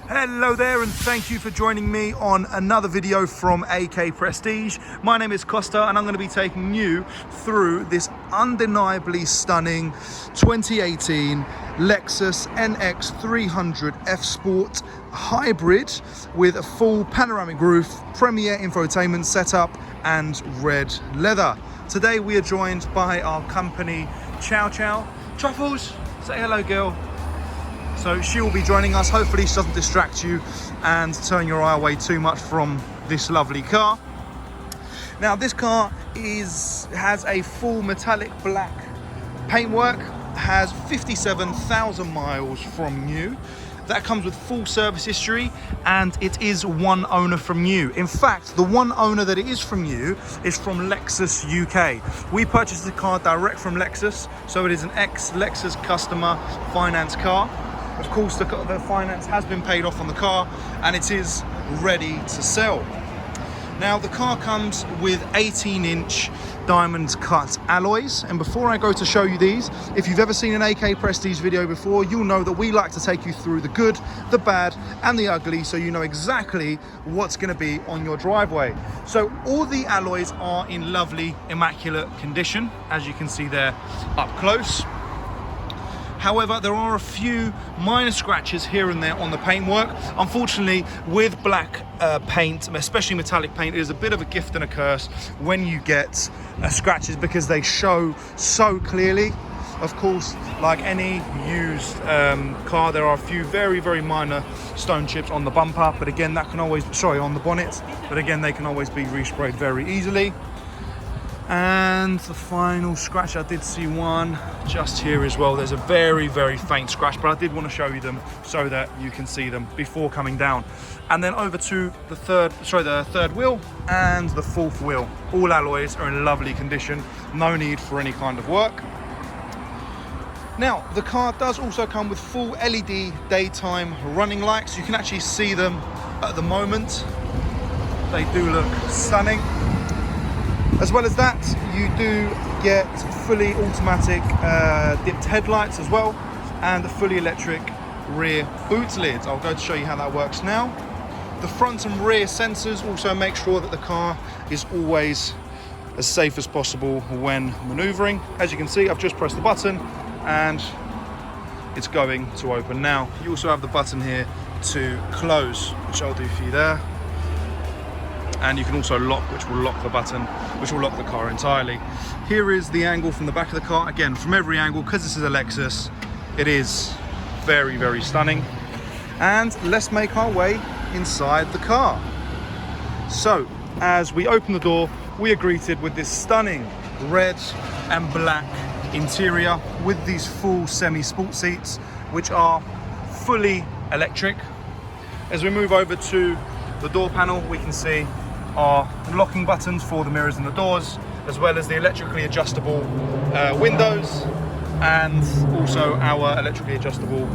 Hello there, and thank you for joining me on another video from AK Prestige. My name is Costa and I'm going to be taking you through this undeniably stunning 2018 Lexus NX300F Sport hybrid with a full panoramic roof, premier infotainment setup and red leather. Today we are joined by our company Chow Chow. Truffles, say hello girl. So she will be joining us. Hopefully she doesn't distract you and turn your eye away too much from this lovely car. Now this car has a full metallic black paintwork, has 57,000 miles from new. That comes with full service history, and it is one owner from new. In fact, the one owner that it is from new is from Lexus U.K. We purchased the car direct from Lexus, so it is an ex-Lexus customer finance car. Of course, the finance has been paid off on the car and it is ready to sell. Now, the car comes with 18-inch diamond cut alloys. And before I go to show you these, if you've ever seen an AK Prestige video before, you'll know that we like to take you through the good, the bad, and the ugly, so you know exactly what's going to be on your driveway. So all the alloys are in lovely, immaculate condition, as you can see there up close. However, there are a few minor scratches here and there on the paintwork. Unfortunately, with black paint, especially metallic paint, it is a bit of a gift and a curse when you get scratches because they show so clearly. Of course, like any used car, there are a few very, very minor stone chips on the bumper, but again, that can always, on the bonnet, but again, they can always be resprayed very easily. And the final scratch, I did see one just here as well. There's a very, very faint scratch, but I did want to show you them so that you can see them before coming down. And then over to the third wheel and the fourth wheel. All alloys are in lovely condition, no need for any kind of work. Now, the car does also come with full LED daytime running lights. You can actually see them at the moment. They do look stunning. As well as that, you do get fully automatic dipped headlights as well, and the fully electric rear boot lids. I'll go to show you how that works now. The front and rear sensors also make sure that the car is always as safe as possible when maneuvering. As you can see, I've just pressed the button and it's going to open now. You also have the button here to close, which I'll do for you there. And you can also lock, which will lock the button, which will lock the car entirely. Here is the angle from the back of the car. Again, from every angle, because this is a Lexus, it is very, very stunning. And let's make our way inside the car. So, as we open the door, we are greeted with this stunning red and black interior with these full semi-sport seats, which are fully electric. As we move over to the door panel, we can see our locking buttons for the mirrors and the doors, as well as the electrically adjustable windows, and also our electrically adjustable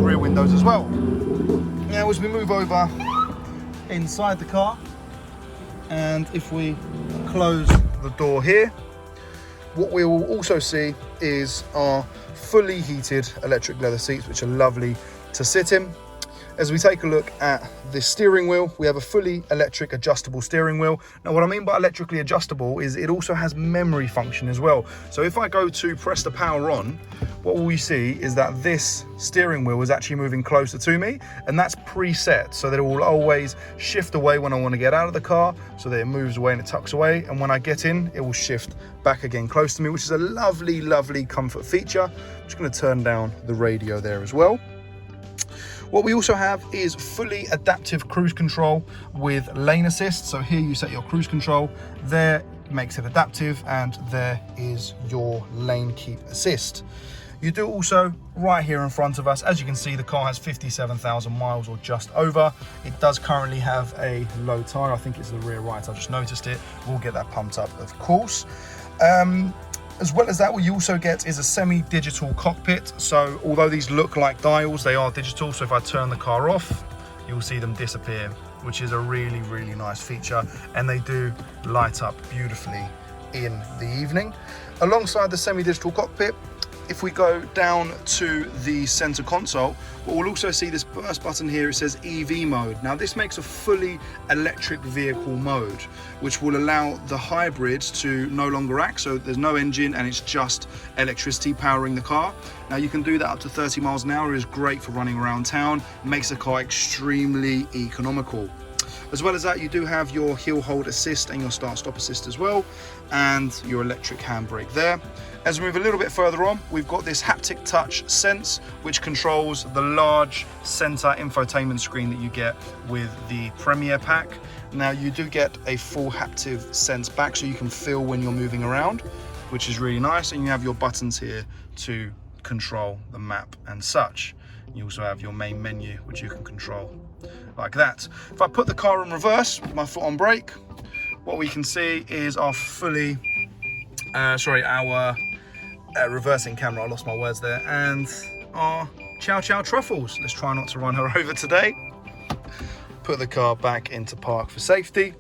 rear windows as well. Now, as we move over inside the car, and if we close the door here, what we will also see is our fully heated electric leather seats, which are lovely to sit in. As we take a look at the steering wheel, we have a fully electric adjustable steering wheel. Now, what I mean by electrically adjustable is it also has memory function as well. So if I go to press the power on, what we see is that this steering wheel is actually moving closer to me, and that's preset so that it will always shift away when I want to get out of the car, so that it moves away and it tucks away. And when I get in, it will shift back again close to me, which is a lovely, lovely comfort feature. I'm just going to turn down the radio there as well. What we also have is fully adaptive cruise control with lane assist. So here you set your cruise control, there makes it adaptive, and there is your lane keep assist. You do also, right here in front of us, as you can see, the car has 57,000 miles or just over. It does currently have a low tire. I think it's the rear right, I've just noticed it. We'll get that pumped up, of course. As well as that, what you also get is a semi-digital cockpit. So although these look like dials, they are digital. So if I turn the car off, you'll see them disappear, which is a really, really nice feature. And they do light up beautifully in the evening. Alongside the semi-digital cockpit, if we go down to the center console, we'll also see this burst button here. It says EV mode. Now this makes a fully electric vehicle mode, which will allow the hybrid to no longer act. So there's no engine and it's just electricity powering the car. Now you can do that up to 30 miles an hour. It is great for running around town. Makes the car extremely economical. As well as that, you do have your heel hold assist and your start stop assist as well, and your electric handbrake there. As we move a little bit further on, we've got this haptic touch sense, which controls the large center infotainment screen that you get with the Premier pack. Now you do get a full haptic sense back, so you can feel when you're moving around, which is really nice. And you have your buttons here to control the map and such. You also have your main menu, which you can control like that. If I put the car in reverse, my foot on brake, what we can see is our reversing camera. I lost my words there. And our Chow Chow Truffles. Let's try not to run her over today. Put the car back into park for safety.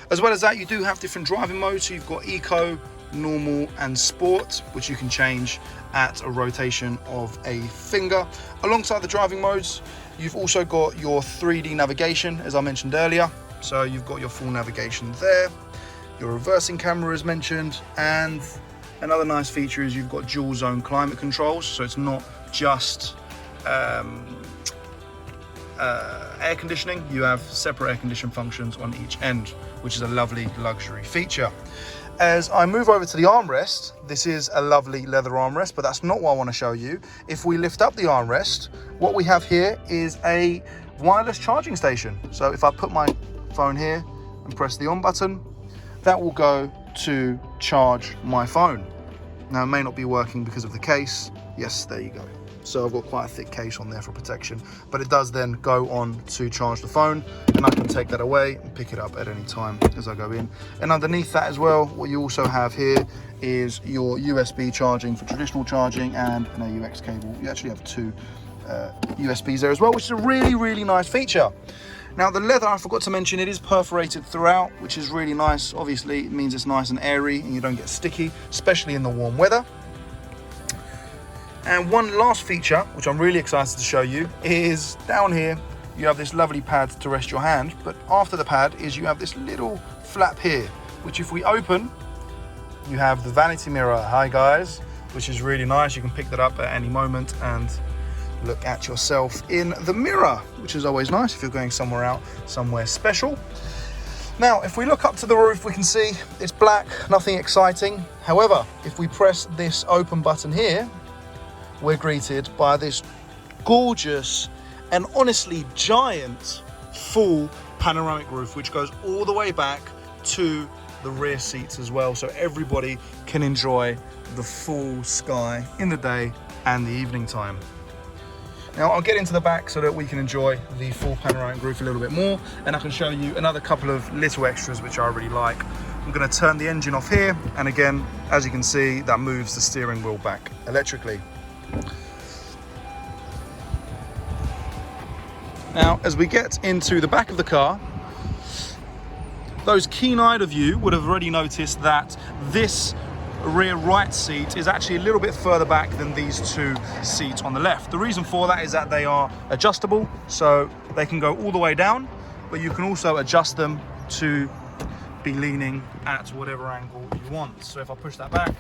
As well as that, you do have different driving modes. So you've got Eco, Normal and Sport, which you can change at a rotation of a finger. Alongside the driving modes, you've also got your 3D navigation, as I mentioned earlier. So you've got your full navigation there. Your reversing camera is mentioned, and another nice feature is you've got dual zone climate controls. So it's not just air conditioning. You have separate air conditioning functions on each end, which is a lovely luxury feature. As I move over to the armrest, this is a lovely leather armrest, but that's not what I want to show you. If we lift up the armrest, what we have here is a wireless charging station. So if I put my phone here and press the on button, that will go to charge my phone. Now it may not be working because of the case. Yes, there you go. So I've got quite a thick case on there for protection, but it does then go on to charge the phone, and I can take that away and pick it up at any time as I go in. And underneath that as well, what you also have here is your USB charging for traditional charging and an AUX cable. You actually have two USBs there as well, which is a really, really nice feature. Now the leather, I forgot to mention, it is perforated throughout, which is really nice. Obviously it means it's nice and airy and you don't get sticky, especially in the warm weather. And one last feature, which I'm really excited to show you, is down here, you have this lovely pad to rest your hand, but after the pad is you have this little flap here, which if we open, you have the vanity mirror. Hi guys, which is really nice. You can pick that up at any moment and look at yourself in the mirror, which is always nice if you're going somewhere out, somewhere special. Now, if we look up to the roof, we can see it's black, nothing exciting. However, if we press this open button here, we're greeted by this gorgeous and honestly giant full panoramic roof, which goes all the way back to the rear seats as well, so everybody can enjoy the full sky in the day and the evening time. Now I'll get into the back so that we can enjoy the full panoramic roof a little bit more, and I can show you another couple of little extras which I really like. I'm going to turn the engine off here, and again, as you can see, that moves the steering wheel back electrically. Now, as we get into the back of the car, those keen-eyed of you would have already noticed that this rear right seat is actually a little bit further back than these two seats on the left. The reason for that is that they are adjustable, so they can go all the way down, but you can also adjust them to be leaning at whatever angle you want. So if I push that back,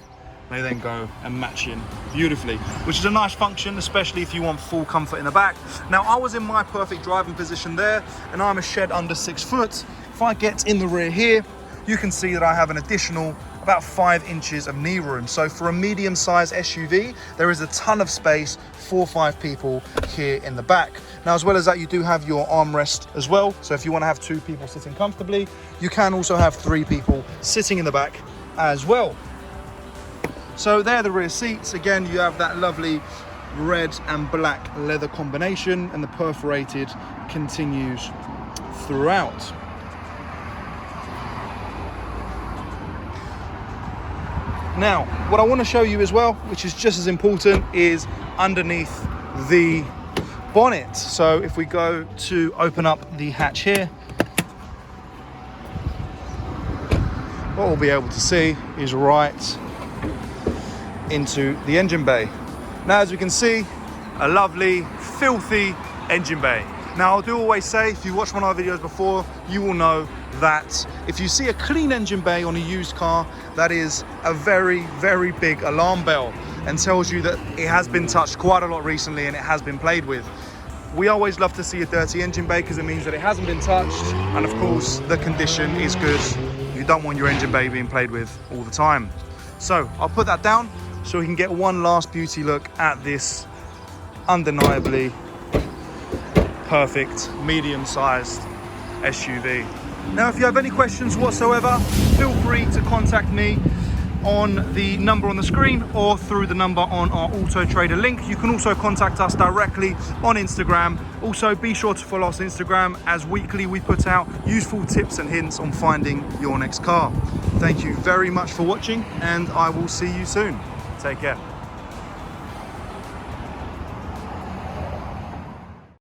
they then go and match in beautifully, which is a nice function, especially if you want full comfort in the back. Now, I was in my perfect driving position there, and I'm a shed under 6 foot. If I get in the rear here, you can see that I have an additional about 5 inches of knee room. So for a medium-sized SUV, there is a ton of space for 5 people here in the back. Now, as well as that, you do have your armrest as well. So if you want to have 2 people sitting comfortably, you can also have 3 people sitting in the back as well. So there are the rear seats. Again, you have that lovely red and black leather combination, and the perforated continues throughout. Now, what I want to show you as well, which is just as important, is underneath the bonnet. So if we go to open up the hatch here, what we'll be able to see is right into the engine bay. Now, as we can see, a lovely, filthy engine bay. Now, I do always say, if you watched one of our videos before, you will know that if you see a clean engine bay on a used car, that is a very, very big alarm bell and tells you that it has been touched quite a lot recently and it has been played with. We always love to see a dirty engine bay because it means that it hasn't been touched, and of course the condition is good. You don't want your engine bay being played with all the time. So I'll put that down so we can get one last beauty look at this undeniably perfect medium-sized SUV. Now, if you have any questions whatsoever, feel free to contact me on the number on the screen or through the number on our Auto Trader link. You can also contact us directly on Instagram. Also, be sure to follow us on Instagram, as weekly we put out useful tips and hints on finding your next car. Thank you very much for watching, and I will see you soon. Take care.